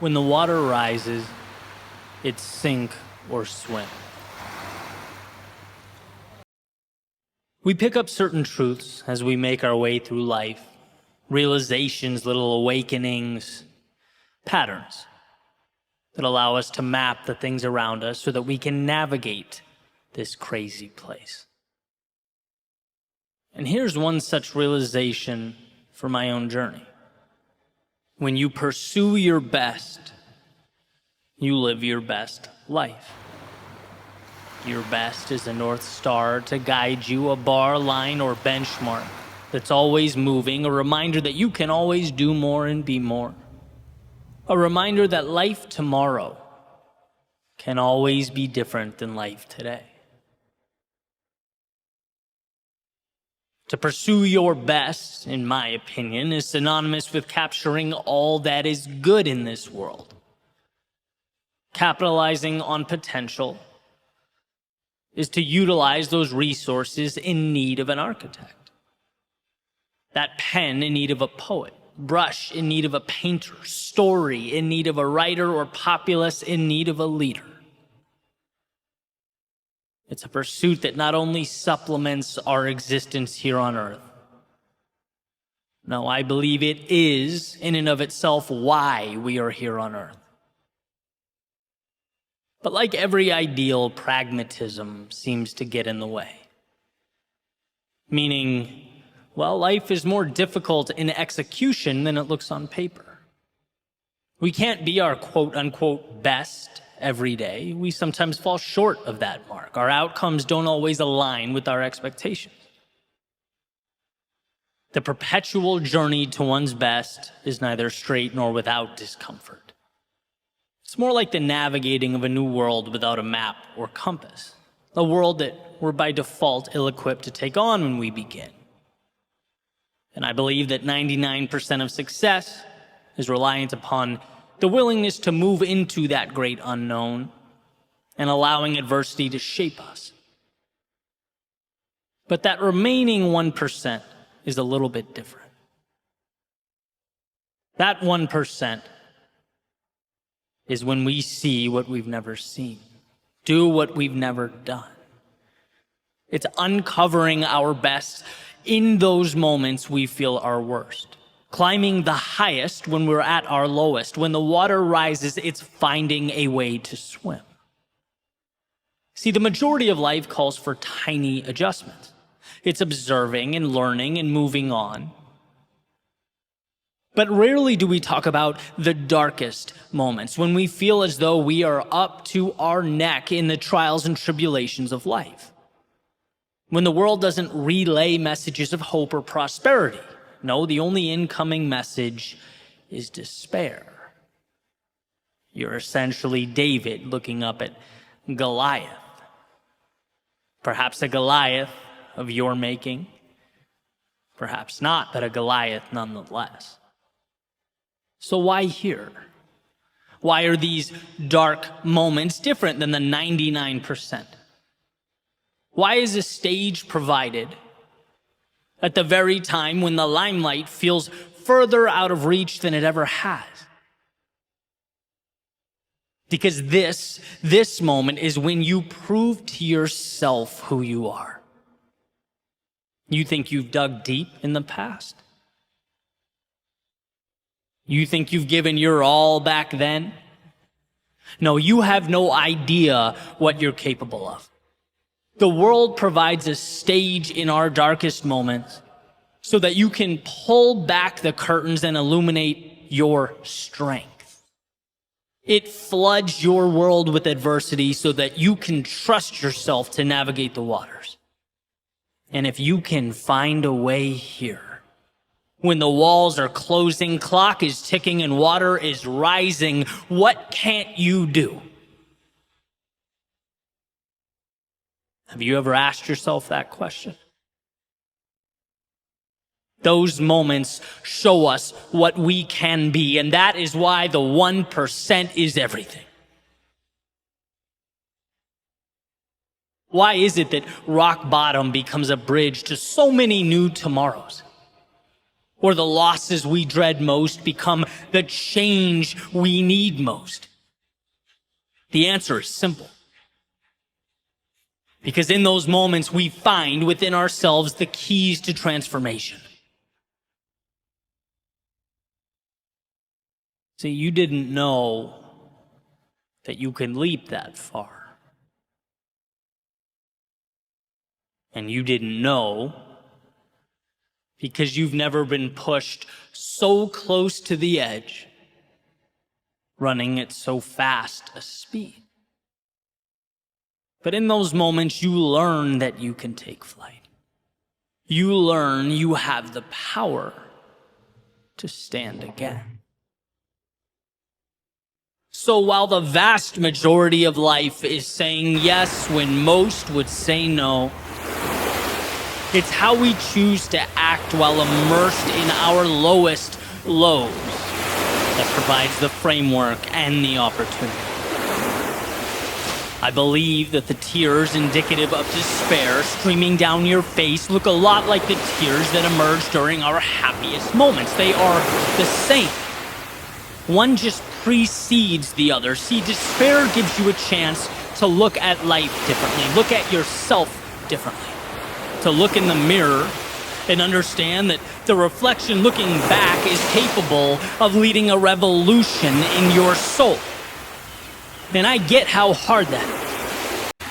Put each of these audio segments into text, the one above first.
When the water rises, it's sink or swim. We pick up certain truths as we make our way through life, realizations, little awakenings, patterns that allow us to map the things around us so that we can navigate this crazy place. And here's one such realization for my own journey. When you pursue your best, you live your best life. Your best is a North Star to guide you, a bar, line, or benchmark that's always moving, a reminder that you can always do more and be more. A reminder that life tomorrow can always be different than life today. To pursue your best, in my opinion, is synonymous with capturing all that is good in this world. Capitalizing on potential is to utilize those resources in need of an architect. That pen in need of a poet, brush in need of a painter, story in need of a writer, or populace in need of a leader. It's a pursuit that not only supplements our existence here on earth. No, I believe it is, in and of itself, why we are here on earth. But like every ideal, pragmatism seems to get in the way. Meaning, well, life is more difficult in execution than it looks on paper. We can't be our quote-unquote best every day. We sometimes fall short of that mark. Our outcomes don't always align with our expectations. The perpetual journey to one's best is neither straight nor without discomfort. It's more like the navigating of a new world without a map or compass, a world that we're by default ill-equipped to take on when we begin. And I believe that 99% of success is reliant upon the willingness to move into that great unknown and allowing adversity to shape us. But that remaining 1% is a little bit different. That 1% is when we see what we've never seen, do what we've never done. It's uncovering our best in those moments we feel our worst. Climbing the highest when we're at our lowest. When the water rises, it's finding a way to swim. See, the majority of life calls for tiny adjustments. It's observing and learning and moving on. But rarely do we talk about the darkest moments, when we feel as though we are up to our neck in the trials and tribulations of life. When the world doesn't relay messages of hope or prosperity. No, the only incoming message is despair. You're essentially David looking up at Goliath. Perhaps a Goliath of your making. Perhaps not, but a Goliath nonetheless. So why here? Why are these dark moments different than the 99%? Why is a stage provided at the very time when the limelight feels further out of reach than it ever has? Because this moment is when you prove to yourself who you are. You think you've dug deep in the past? You think you've given your all back then? No, you have no idea what you're capable of. The world provides a stage in our darkest moments so that you can pull back the curtains and illuminate your strength. It floods your world with adversity so that you can trust yourself to navigate the waters. And if you can find a way here, when the walls are closing, clock is ticking, and water is rising, what can't you do? Have you ever asked yourself that question? Those moments show us what we can be, and that is why the 1% is everything. Why is it that rock bottom becomes a bridge to so many new tomorrows? or the losses we dread most become the change we need most? The answer is simple. Because in those moments, we find within ourselves the keys to transformation. See, you didn't know that you can leap that far. And you didn't know because you've never been pushed so close to the edge, running at so fast a speed. But in those moments, you learn that you can take flight. You learn you have the power to stand again. So while the vast majority of life is saying yes when most would say no, it's how we choose to act while immersed in our lowest lows that provides the framework and the opportunity. I believe that the tears indicative of despair streaming down your face look a lot like the tears that emerge during our happiest moments. They are the same. One just precedes the other. See, despair gives you a chance to look at life differently, look at yourself differently, to look in the mirror and understand that the reflection looking back is capable of leading a revolution in your soul. And I get how hard that is,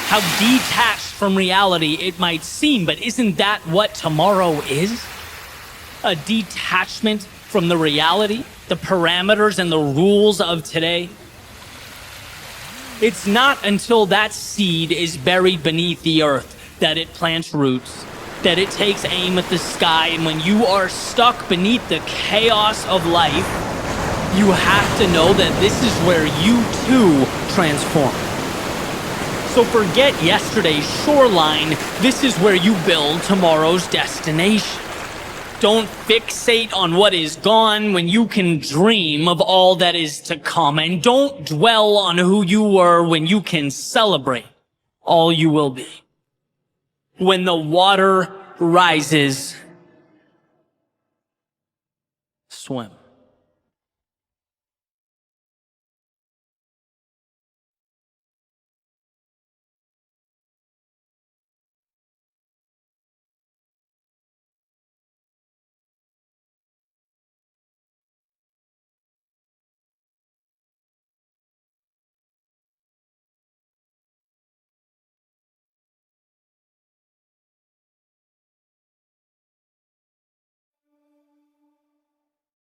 how detached from reality it might seem, but isn't that what tomorrow is? A detachment from the reality, the parameters and the rules of today. It's not until that seed is buried beneath the earth that it plants roots, that it takes aim at the sky, and when you are stuck beneath the chaos of life, you have to know that this is where you too transform. So forget yesterday's shoreline. This is where you build tomorrow's destination. Don't fixate on what is gone when you can dream of all that is to come. And don't dwell on who you were when you can celebrate all you will be. When the water rises, swim.